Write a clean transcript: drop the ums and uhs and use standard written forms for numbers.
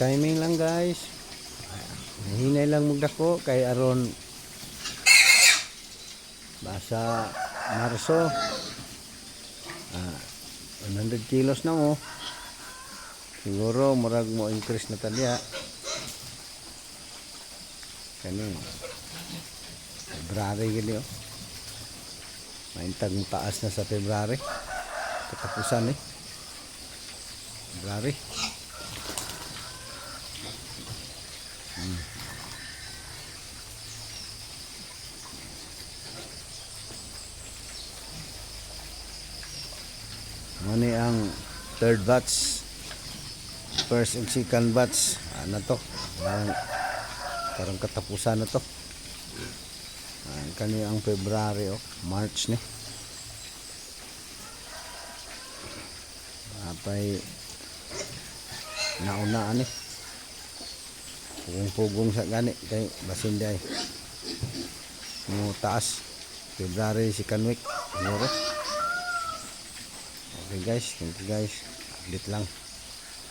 timing lang guys. Hinay lang magdako kay aron basa Marso 100 kilos na mo. Siguro murag mo increase na talya. Kani February gini oh. Maintag taas na sa February. Katapusan February. Mani ang third batch, first and second batch na to, karang katapusan na to. Kani ang February March ni apay nauna ani pugong sa gani kay basin day mo taas February second week siguro. Okay guys, thank you guys, update lang.